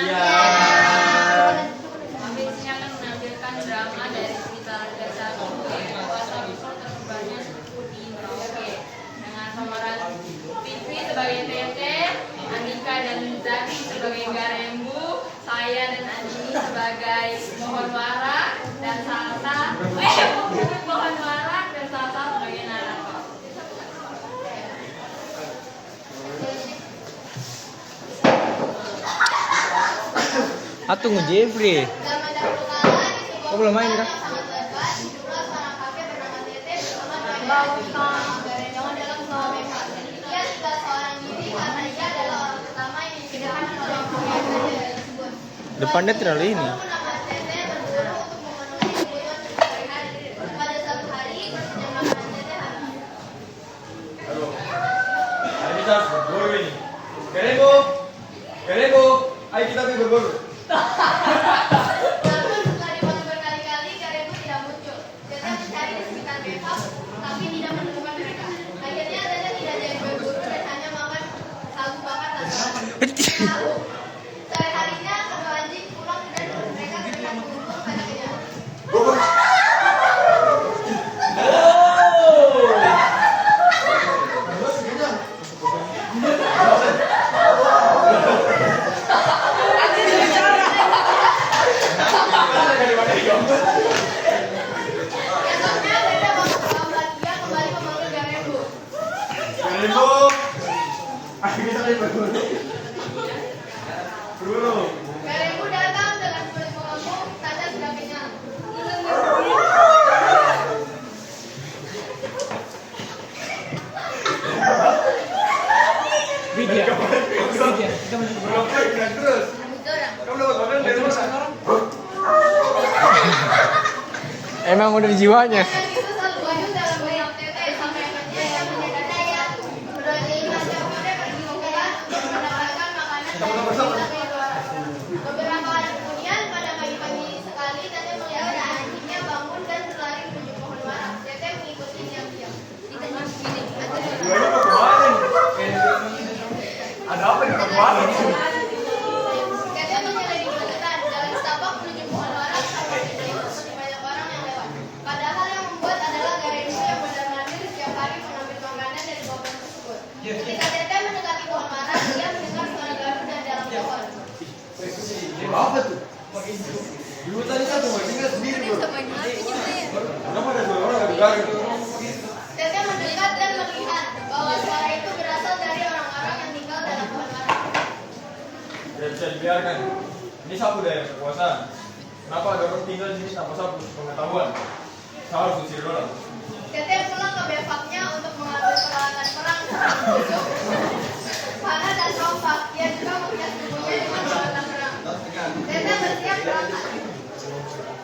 Iya. Kami di sini akan menampilkan drama dari cerita Raja Satu yang kuasa usul tersebarnya suku di Merauke dengan pemeran Vivi sebagai Tete, Andika dan Zaki sebagai Garembu, saya dan Andini sebagai Pohon Warak dan Salsa Pohon Warak dan Salsa sebagai narator. Tunggu Jeffrey. Kok belum main kah? Depannya terlalu ini. Kita berburu ini. Garembu, ayo kita pergi berburu. Namun setelah dipanggil berkali-kali, Garembu tidak muncul. Tete mencari di sekitar Bebek, tapi tidak menemukan mereka. Akhirnya Tete tidak jadi berburu dan hanya makan sagu bakar dan tahu. Sore harinya kedua anjing pulang dan mereka terlihat mengumpul pada kenyang. Esoknya Tete bangun terlambat. Dia kembali memanggil Garembu. Garembu, ayo kita pergi berburu. Berburu. Garembu datang dengan kulit mengamuk, Tete sudah kenyang. Video. Berapa terus? Kamu dapat makan dari mana? Emang udah di jiwanya. Dan itu selalu wujud dalam benak Tete sampai akhirnya ia menjadi daya. Berdua ini macam Tete pergi mengulas untuk mendapatkan makanan dari kita keluar. Beberapa hari kemudian pada pagi-pagi sekali Tete melihat ada anjingnya bangun dan berlari menuju pohon warak. Tete mengikuti diam-diam. Di tengah begini. Duanya mau kemana? Ada apa di kemana? Tete menyelidiki deketan jalan setapak menuju pohon warak sampai diterima seperti banyak orang yang lewat. Padahal yang membuat adalah Garembu yang benar-benar setiap hari mengambil makanan dari pohon tersebut. Ketika Tete mendekati pohon warak, dia mendengar suara gaduh dari dalam pohon. Apa tuh? Dulu tadi satu mau tinggal sendiri bro. Kenapa ada dua orang gaduh-gaduh? Tete mendekat dan melihat bahwa suara itu berasal dari orang-orang yang tinggal dalam pohon warak. Tidak bisa dibiarkan. Ini sapu daerah kekuasaan. Kenapa ada orang tinggal di sini tanpa sapu pengetahuan? Saya harus usir orang. Tete pulang ke bevaknya untuk mengambil peralatan perang seperti tusuk, panah dan tombak. Dia juga menghias tubuhnya dengan peralatan perang. Tete bersiap berangkat.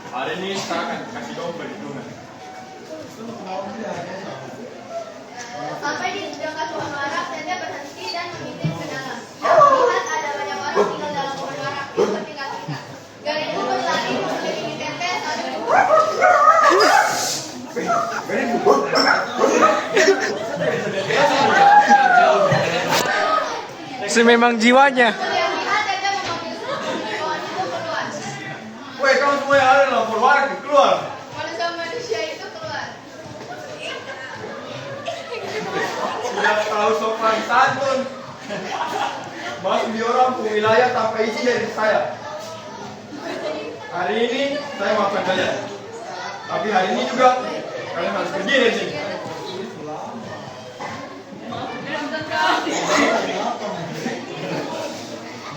Hari ini saya akan kasih kamu perhitungan. Sampai di dekat pohon warak, Tete berhenti dan mengintip ke dalam. Dia melihat ada banyak orang tinggal dalam pohon warak seperti kita. Garembu berlari mengelilingi Tete sambil Memang jiwanya. melihat Tete memanggil pohon itu keluar. Woi, kamu semua yang ada dalam perwarak keluar. Manusia itu keluar. Tidak tahu sopan santun. Masuk di orang ke wilayah tanpa izin dari saya. Hari ini saya maafkan kalian. Tapi hari ini juga kalian harus pergi dari sini.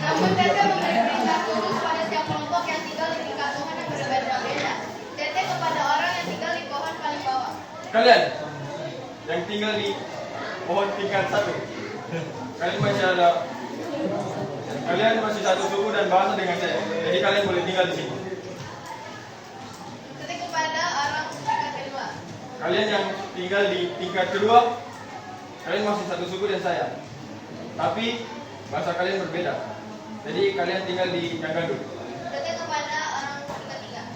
Namun Tete memberi perintah khusus pada setiap kelompok yang tinggal di tingkat pohon yang berbeda-beda. Tete kepada orang yang tinggal di pohon paling bawah. Kalian yang tinggal di pohon tingkat 1. Kalian masih satu suku dan bahasa dengan saya. Jadi kalian boleh tinggal di sini. Tete kepada orang tingkat kedua. Kalian yang tinggal di tingkat kedua, kalian masih satu suku dan saya. Tapi bahasa kalian berbeda. Jadi kalian tinggal di yang gaduh. Tete kepada orang tingkat tiga.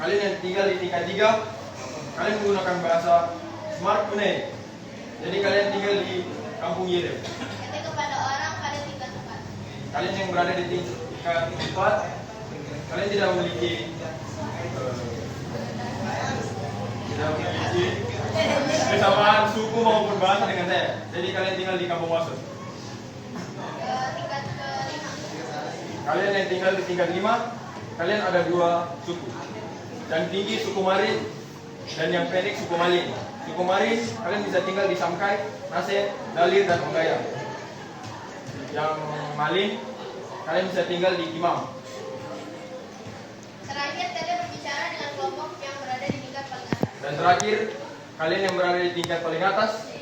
Kalian yang tinggal di tingkat 3, kalian menggunakan bahasa Smart Pune. Jadi kalian tinggal di kampung Yere. Tete kepada orang pada tingkat 4. Kalian yang berada di tingkat tingkat 4, kalian tidak memiliki kesamaan suku maupun bahasa dengan saya. Jadi kalian tinggal di kampung Waso. Tingkat ke-5. Kalian yang tinggal di tingkat 5, kalian ada 2 suku. Yang tinggi suku Marin dan yang pendek suku Malin. Suku Marin kalian bisa tinggal di Samkai, Nase, Dalir dan Onggaya. Yang Malin kalian bisa tinggal di Kimam. Terakhir, kalian berbicara dengan kelompok yang berada di tingkat paling atas. Dan terakhir, kalian yang berada di tingkat paling atas,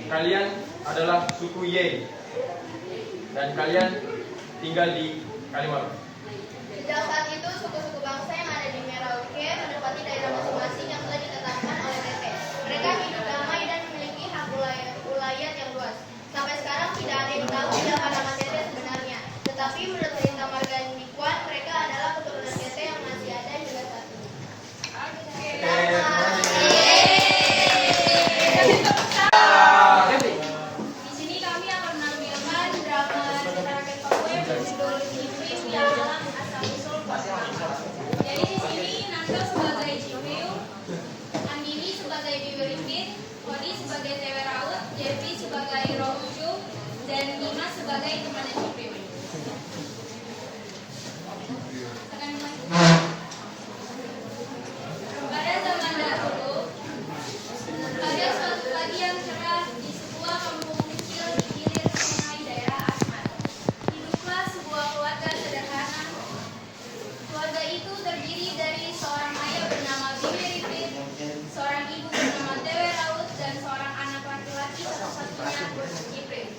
kalian adalah suku Ye. Dan kalian tinggal di Kalimantan. Sejak saat itu, suku-suku bangsa yang ada di Merauke menempati daerah masing-masing yang telah ditetapkan oleh TT. Mereka hidup damai dan memiliki hak ulayat yang luas. Sampai sekarang tidak ada yang tahu siapa nama TT sebenarnya. Tetapi menurut Perintah Marganikuan, mereka adalah keturunan TT yang masih ada hingga saat ini. Di sini kami akan menampilkan drama cerita rakyat Papua yang berjudul Cipriu yang Alam Asal Usul Papua. Jadi di sini Nando sebagai Cipriu, Andini sebagai Bibi Rimpit, Kodi sebagai Tewe Raut, Jeffrey sebagai Rohucu, dan Dimas sebagai temannya Cipriu. Pada zaman dahulu, ada suatu pagi yang cerah di sebuah kampung kecil di hilir sungai daerah Asmat. Hiduplah sebuah keluarga sederhana. Keluarga itu terdiri dari seorang ayah bernama Bibi Ripit, seorang ibu bernama Tewe Raut, dan seorang anak laki-laki satu-satunya Cipriu.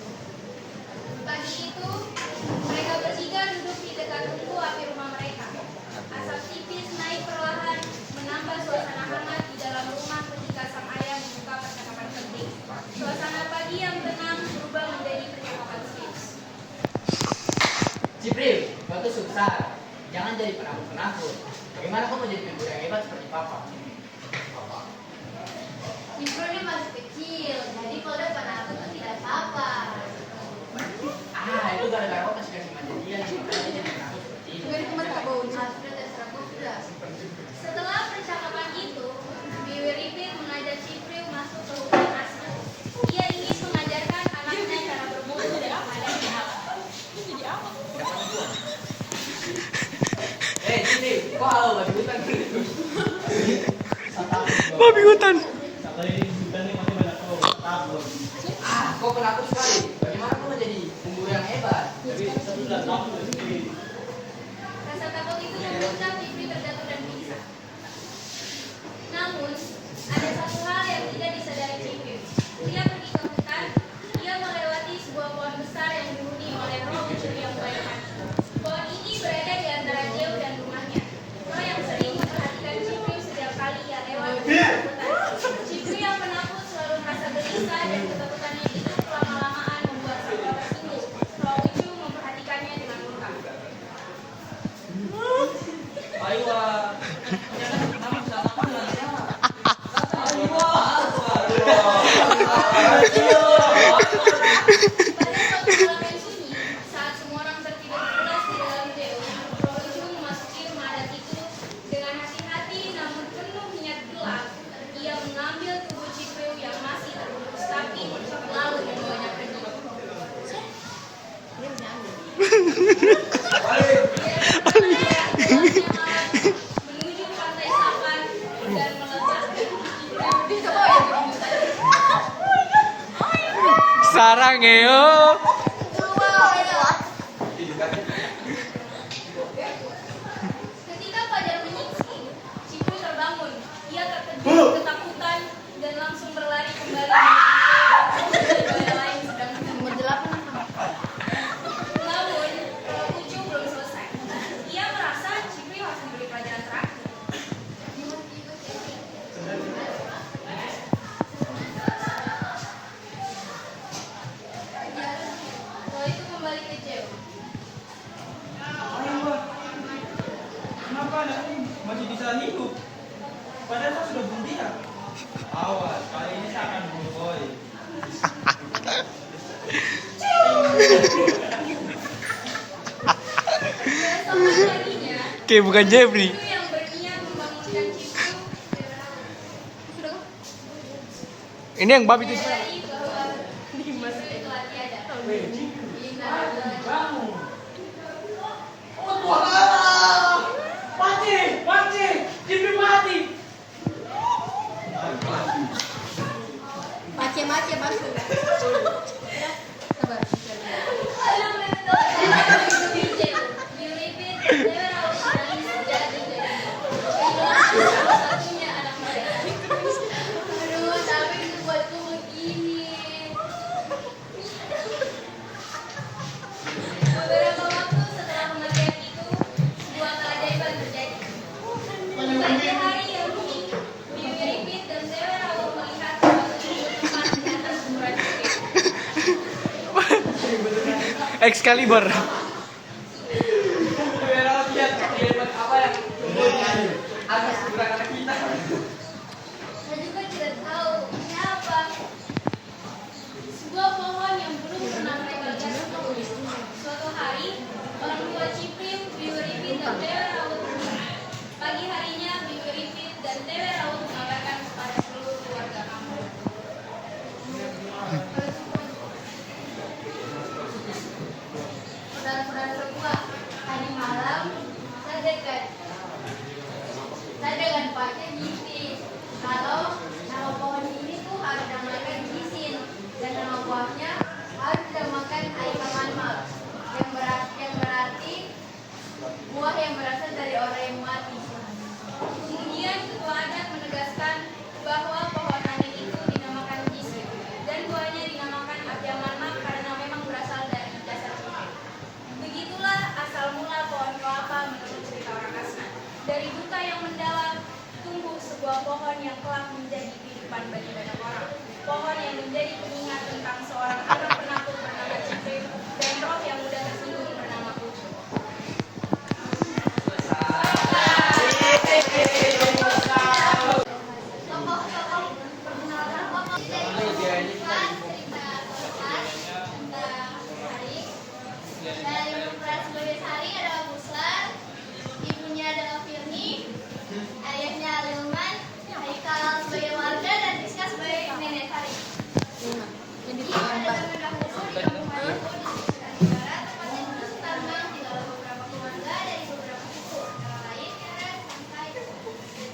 Pagi itu, mereka bertiga duduk di dekat tungku api rumah mereka. Asap tipis naik perlahan, menambah suasana hangat di dalam rumah ketika sang ayah membuka percakapan penting. Suasana pagi yang tenang berubah menjadi percakapan serius. Cipriu, kau tuh sukses. Jangan jadi penakut-penakut. Bagaimana kau mau jadi pemuda yang hebat seperti papa? Cipriu ini masih kecil, jadi kalau udah penakut itu tidak apa-apa. Itu gara-gara kau kasih manja dia nih, makanya dia jadi penakut seperti ini. Sudah terserah sudah. Setelah percakapan itu, Bibi Ripit mengajak Cipriu masuk ke hutan asli. Ia ingin mengajarkan anaknya cara bermutu dan menghadapi alam. Cipriu, kau halau babi hutan gitu. Babi hutan. Kau penakut sekali. Bagaimana kau mau jadi pemburu yang hebat? Rasa takut itu membuat Cipriu terjatuh dan pingsan. Namun, ada satu hal yang tidak disadari Cipriu. Dia pergi ke hutan, ia melewati sebuah pohon besar yang dihuni oleh roh ucil yang baik hati. Pohon ini berada di antara Jeu dan rumahnya. Roh yang sering memperhatikan Cipriu setiap kali ia lewat di hutan. Cipriu yang penakut selalu merasa gelisah dan ketakutannya itu lama-lamaan membuat sang roh tersungguh. Roh ucil memperhatikannya dengan murka. Pada suatu malam yang sunyi, saat semua orang tertidur pulas di dalam Jeu, Roh Ucu memasuki rumah adat itu dengan hati-hati namun penuh niat gelap. Ia mengambil tubuh Cipriu yang masih terbungkus tapi lalu membawanya pergi. Menuju pantai Sapan dan meletakkan Cipriu di sebuah Sarang yo. Ketika fajar menyingsi, Cipriu terbangun. Ia terkejut, ketakutan, dan langsung berlari kembali menuju buaya lain sedang menjelapkan. Namun, Roh Ucu belum selesai. Ia merasa Cipriu harus memberi pelajaran terakhir. Roh itu kembali ke Jeu. Kenapa anak ini masih bisa hidup? Padahal saya sudah bunuh dia. Awas, kali ini saya akan bunuh boy. Kayak bukan Jeffrey. Itu yang berniat membangunkan Cipu. Sudah kah? Ini yang babi itu. Menyadari bahwa Dimas itu telah tiada. Bangun. Oh Tuhan. Mati. Jimmy mati. Mace masuk. Sabar. Satunya anak mereka. Aduh, tapi itu buatku begini. Beberapa waktu setelah kematian itu, sebuah keajaiban terjadi. Pagi hari yang dingin, Bibi Ripit dan Dewa Rawa melihat suatu tempat di atas kuburan bukit. Excalibur. Berawat lihat hebat apa yang atas gerak anak kita. Saya juga tidak tahu ini apa. Sebuah pohon yang belum pernah mereka lihat sebelumnya. Suatu hari, orang tua Ciprim, Bibi Ripit dan Dewa Rawa bertemu. Pagi harinya, Bibi Ripit dan Dewa Rawa mengabarkan kepada seluruh keluarga kampung. Saudara-saudara semua, tadi malam saya dengan Paknya gizi. Kalau nama pohon ini tuh harus dinamakan gisin dan nama buahnya harus dinamakan aipamanmal yang berarti buah yang berasal dari orang yang mati. Kemudian ketua adat menegaskan bahwa pohon angin itu dinamakan gisin dan buahnya dinamakan abjamanmak karena memang berasal dari dasar bukit. Begitulah asal mula pohon kelapa menurut cerita orang Kasman. Dari duka yang mendalam, tumbuh sebuah pohon yang kelak menjadi kehidupan bagi banyak orang. Pohon yang menjadi pengingat tentang seorang anak penakut bernama Ciprim dan roh yang mudah tersinggung bernama Ucup. Tokoh-tokoh perkenalkan tokoh dari cerita Muslan tentang Harik. Dan yang berperan sebagai Harik adalah Muslan, ibunya adalah Firni, ayahnya Lilman, Haikal sebagai warga dan Rizka sebagai nenek Harik. Ia adalah pendahulu di kampung Harimau di Sulawesi Barat, tempatnya dulu Sutambang tinggal beberapa keluarga dari beberapa suku, antara lain Karen, Sampai, Dede,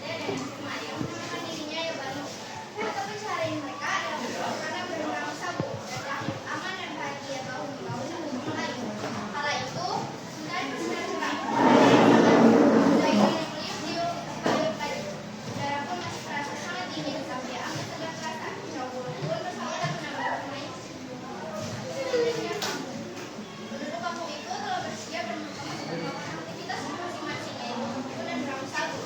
dan Sumai yang menamakan dirinya Yabanu. Mata pencaharian mereka adalah berdoa karena berenang sabu dan hidup aman dan bahagia tahun tahun hubungan lain. Kala itu, mencari bersinar cerah. Sudah ini meliuk di kayu kayu. Udara pun masih terasa sangat dingin sampai angin sedang terasa. Cowok pun bersaudara menambah bermain. Penduduk kampung itu telah bersiap dan melakukan aktivitas masing-masing yaitu berkebun dan beramu sagu.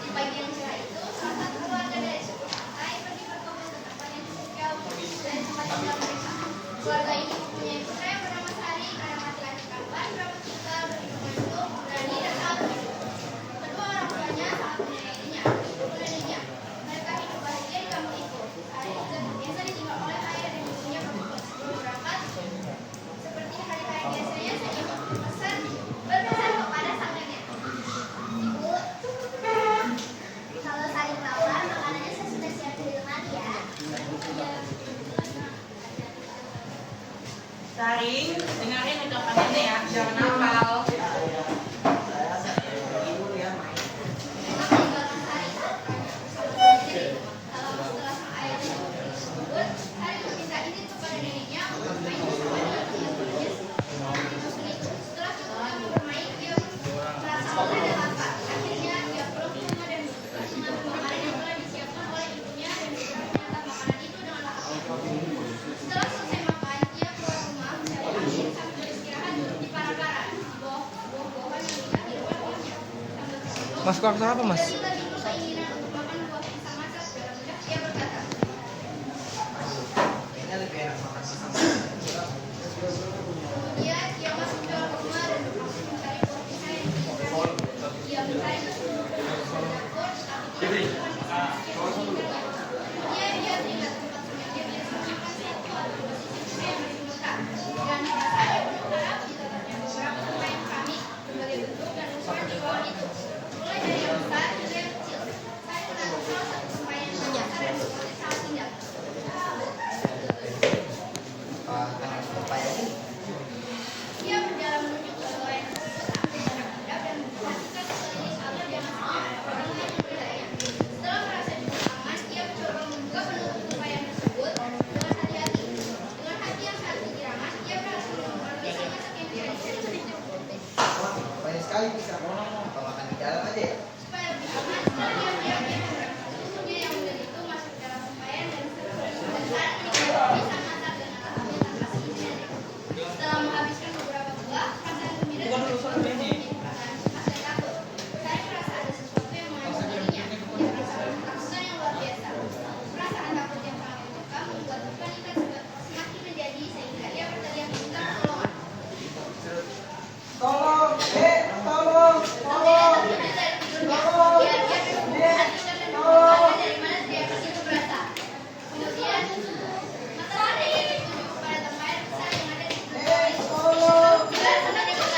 Di pagi yang cerah itu, salah satu keluarga dari suku Santai pergi berkebun ke tempat yang cukup jauh dari tempat tinggal mereka. Keluarga ini mempunyai putra yang bernama Sari karena laki-laki kembar berambut tebal berhidung mancung, berani dan sangat hidup. Kedua orang tuanya sangat menyayanginya, ibu neneknya. Mereka hidup bahagia di kampung itu. Sari juga terbiasa ditinggal oleh ayah dan ibunya berkebun sebelum berangkat. Seperti hari-hari biasanya, sang ibu berpesan kepada sang nenek. Ibu, kalau Sari lapar, makanannya saya sudah siapin di lemari ya. Saring, dengarin ucapan nenek ya, jangan nakal. Memang meninggalkan Sari saat bersama sang istri. Kalau setelah sang ayah dan ibu pergi ke kebun, Sari meminta izin kepada neneknya untuk bermain bersama dengan teman-temannya di musim itu. Setelah cukup lama bermain, dia merasa lelah dan lapar. Akhirnya dia pulang ke rumah dan mengambil makanan yang telah disiapkan oleh ibunya dan segera menyantap makanan itu dengan lahap. Setelah selesai makan, dia keluar rumah mencari angin sambil beristirahat di para-para di bawah pohon yang dikasih oleh pohonnya. Sambil tersenyum, Mas kok apa mas? Ketika timbul keinginan untuk makan buah pisang masak dalam bedak, dia berkata, kemudian dia masuk ke dalam rumah dan bermaksud mencari buah pisang yang diinginkannya. Dia mencari ke seluruh dapur, tetapi tidak menemukan pisang yang diinginkannya. Kemudian dia teringat tempat yang dia biasa makan satu atau posisi pisang yang berjumlah dan dirasanya penuh harap di tatapnya beberapa tumpah yang keramik berbagai bentuk dan ukuran di bawah itu. besar juga yang kecil. Saya menangkap salah satu sampah yang besar yang berbentuk sangat indah. Dia berjalan menuju ke sampah tersebut sambil menghadap dan memperhatikan sekeliling agar jangan sampai orang lain berbudaya. Setelah merasa cukup aman, ia mencoba membuka penutup tumpahan tersebut dengan hati-hati. Dengan hati yang sangat irama, ia berhasil mengeluarkan isi masak yang kira-kira diberikan. Banyak sekali bisa. Kalau makan di dalam aja ya. Supaya lebih aman, setelah diam-diam ia membersihkan susunya yang mendidih itu masuk ke dalam tumpahan dan saat menikmati bisa masak dengan alami tanpa seizin. Setelah menghabiskan beberapa buah, perasaan gembira dan perasaan cemas dan takut. Saya merasa ada sesuatu yang mengancam dirinya. Dia merasa ketakutan yang luar biasa. Perasaan takut yang sangat mencekam membuat kepanikan semakin menjadi sehingga ia berteriak minta pertolongan. Tolong, tolong, tolong. Dari mana teriakan itu berasal? Kemudian matahari menunjuk kepada tempayan besar yang ada di sebelah Tolong. sebenarnya benar.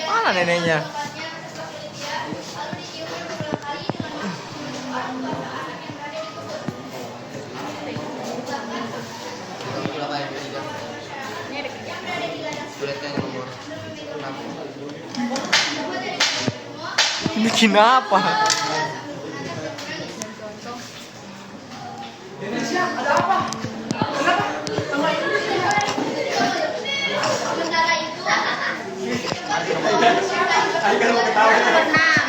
Mana neneknya? Bikin apa? Sementara itu, Ayo mau ketawa.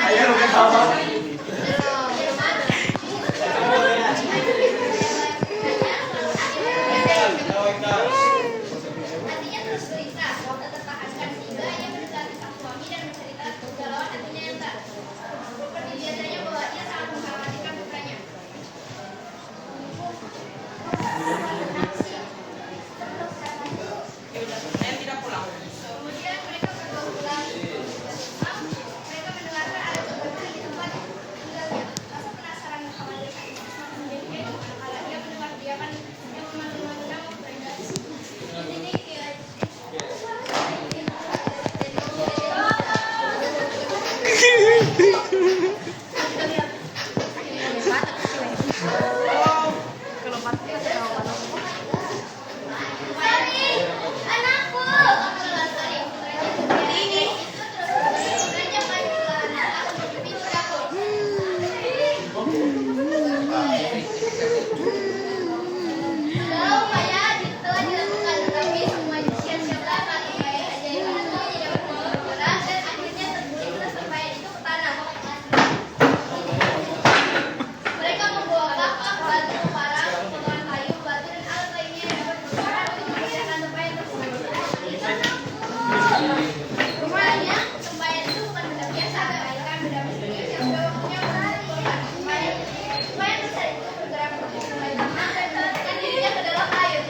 Ayo mau ketawa. hatinya terus gelisah, tak tertahankan sehingga ia mendekati sang suami dan bercerita kegalauan hatinya yang tak seperti biasanya bahwa ia sangat mengkhawatirkan putranya. Kemudian mereka berdua pulang. Mereka mendengarkan ada kebakaran di tempat tinggalnya. Rasa penasaran dan khawatir saat itu semakin menjadi manakala ia mendengar teriakan yang memanggil nama putranya. Di sini anakku, ini putranya maju ke anak aku di pintu dapur. Sudah upaya telah dilakukan, tetapi semua siap-siap kali upaya ajaib itu tidak bergerak dan akhirnya terjun sampai itu ke tanah. Mereka membawa kapak, batu, parang, potongan kayu, batu, dan alat lainnya yang dapat bergerak untuk menghilangkan tempayan tersebut. Rupanya, tempayan itu bukan benda biasa, melainkan benda mistis yang sudah waktunya berhari. Tempayan besar itu bergerak menuju sungai tanah dan menekan dirinya ke dalam air.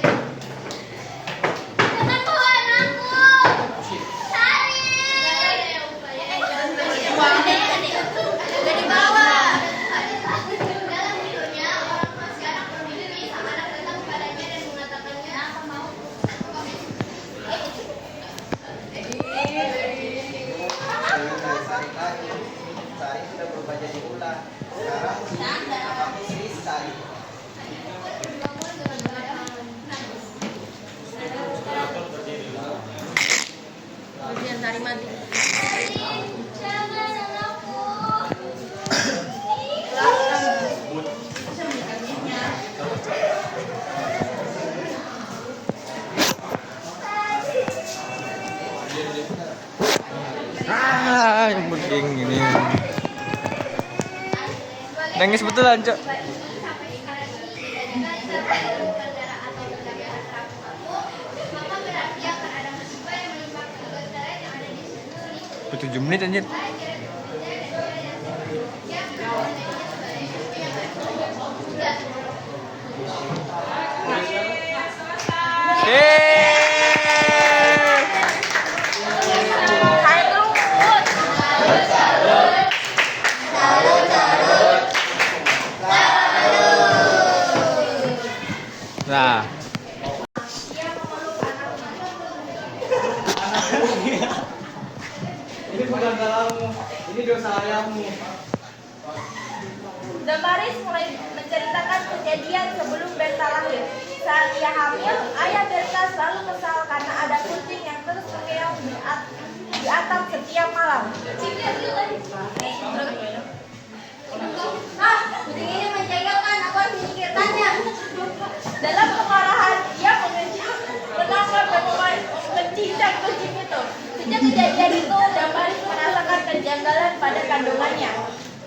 Jangan bawa anakku! Sari! Jangan dibawa! Dalam tidurnya, orang tua si anak bermimpi sang anak datang kepadanya dan mengatakannya apa mau. Sari sudah berubah jadi ular. Sekarang apa istri Sari? Jangan anakku. Yang penting ini. Nangis betulan, Cok. Udah 7 menit anjir. Damaris mulai menceritakan kejadian sebelum Berta lahir. Saat ia hamil, ayah Berta selalu kesal karena ada kucing yang terus mengeong di atap setiap malam. Kucing ini menjengkelkan, aku harus menyingkirkannya. Dalam kemarahan, ia menangkap dan mencincang kucing itu. Sejak kejadian itu, Damaris merasakan kejanggalan pada kandungannya.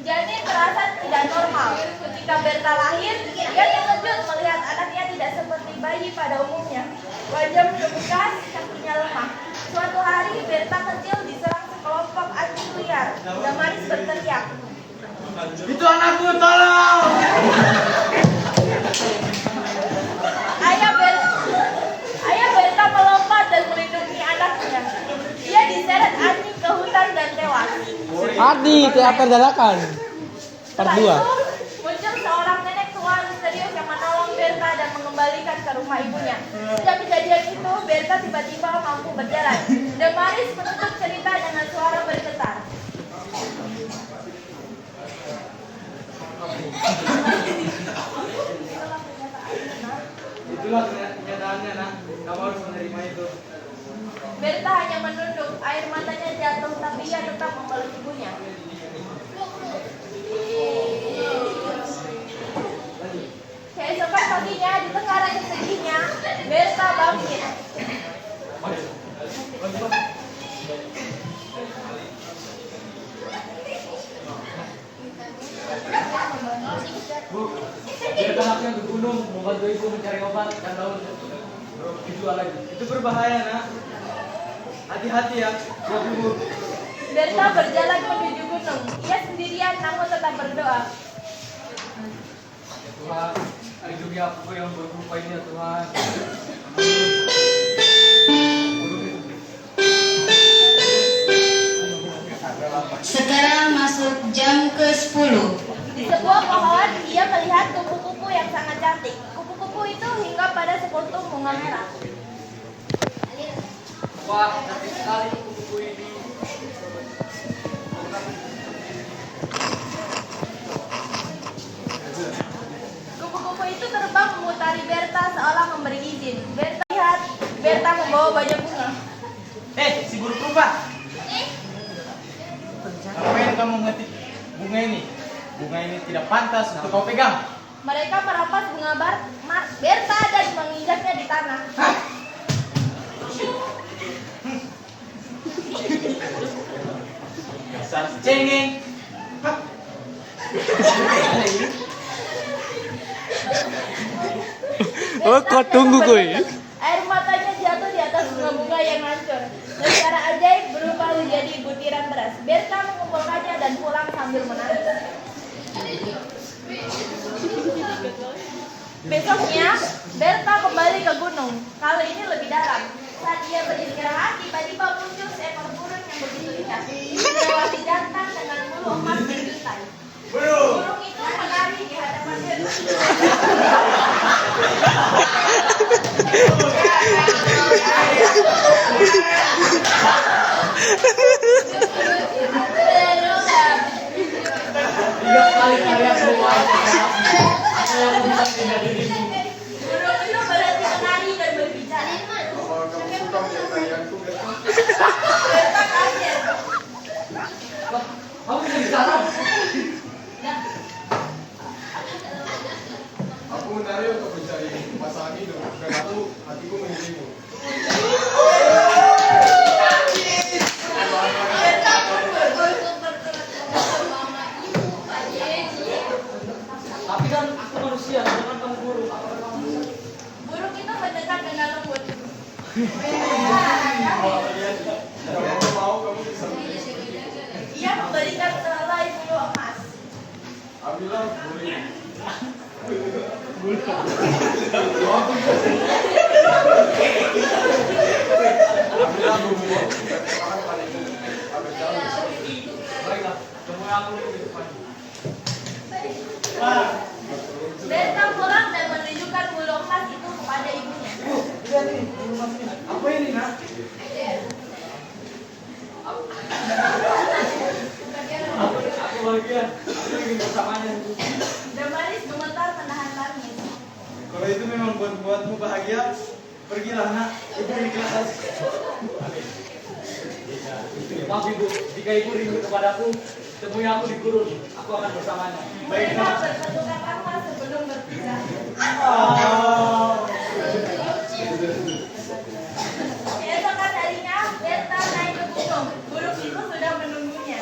Janin terasa tidak normal. Ketika Berta lahir, ia terkejut melihat anaknya tidak seperti bayi pada umumnya. Wajah membekas, kakinya lemah. Suatu hari, Berta kecil diserang sekelompok anjing liar. Damaris berteriak. Itu anakku, tolong! Ayah Berta melompat dan melindungi anaknya. Ia diseret anjing ke hutan dan tewas. Adi, teater dadakan. Part Setelah 2. itu, muncul seorang nenek tua misterius yang menolong Berta dan mengembalikan ke rumah ibunya. Sejak kejadian itu, Berta tiba-tiba mampu berjalan. Damaris menutup cerita dengan suara bergetar. Itulah kenyataannya, nak. Kamu harus menerima itu. Berta hanya menunduk, air matanya jatuh, tapi ia tetap memeluk ibunya. Keesokan paginya, di tengah rasa sedihnya, Berta bangkit. Bu, kita anaknya ke gunung, membantu ibu mencari obat dan daun dijual lagi. Itu berbahaya, nak. Hati-hati ya, buat ibu. Berta berjalan menuju gunung. Ia sendirian namun tetap berdoa. Tuhan, lindungi aku yang berlupa ini ya Tuhan. Sekarang masuk jam ke-10. Di sebuah pohon, ia melihat kupu-kupu yang sangat cantik. Kupu-kupu itu hinggap pada sekuntum bunga merah. Wah, cantik sekali kupu-kupu ini. Kupu-kupu itu terbang memutari Berta seolah memberi izin. Berta lihat, Berta membawa banyak bunga. Si guru purba. Ngapain kamu ngetik bunga ini? Bunga ini tidak pantas untuk kau pegang. Mereka merampas bunga Berta dan menginjaknya di tanah. Dasar cengeng. Oh, kau tunggu kuy. Air matanya jatuh di atas bunga-bunga yang hancur. Dan secara ajaib berubah menjadi butiran beras. Berta mengumpulkannya dan pulang sambil menangis. Besoknya, Berta kembali ke gunung. Kali ini lebih dalam. Saat ia beristirahat, tiba-tiba muncul seekor burung yang begitu indah. Melewati jantan dengan bulu emas mengintai. Burung itu menari di hadapan Berta. Tiga kali kalian keluar. Apa yang bisa tidak dirimu? Burung itu berhenti menari dan berbicara. Kalau kamu suka menyanyianku, Berta kaget. Kamu bisa di sana? aku menari untuk mencari pasangan hidup dan hatiku memilihmu. Tapi kan aku manusia, jangan kamu guru. Burung itu mendekat dengan lembut. Kalau kamu mau, kamu bisa memilih. Ia memberikan sehelai bulu emas. Ambillah bulu ini. Ambillah bulu dan katakan padaku agar jangan Baiklah, temui aku di depan. Berta pulang dan menunjukkan bulu emas itu kepada ibunya. Lihat nih, bulu emas ini. Apa ini, nak? Aku bahagia. Aku ingin bersamanya. Kalau itu memang buatmu bahagia, pergilah nak, ibu ikhlas. Maaf ibu, jika ibu rindu kepadaku, temui aku di gurun, aku akan bersamanya. Baik nak. Bersatukan lama sebelum berpisah. Keesokan harinya, Beta naik ke gunung. Burung itu sudah menunggunya.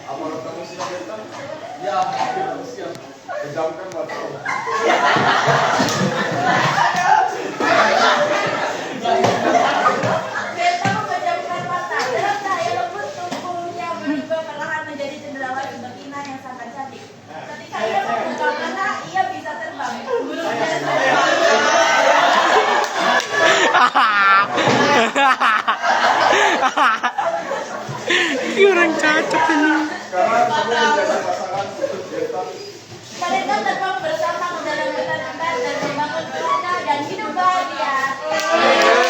Apa kamu siap datang? Ya, aku siap. Pejamkan mata. Beta memejamkan mata. Dalam cahaya lembut tubuhnya berubah perlahan menjadi cenderawasih betina yang sangat cantik. Ketika ia membuka mata, ia bisa terbang. Burungnya Kurang cocok ini. Sekarang kamu menjadi pasangan untuk Delta. mereka terbang bersama ke dalam hutan lebat dan membangun keluarga dan hidup bahagia.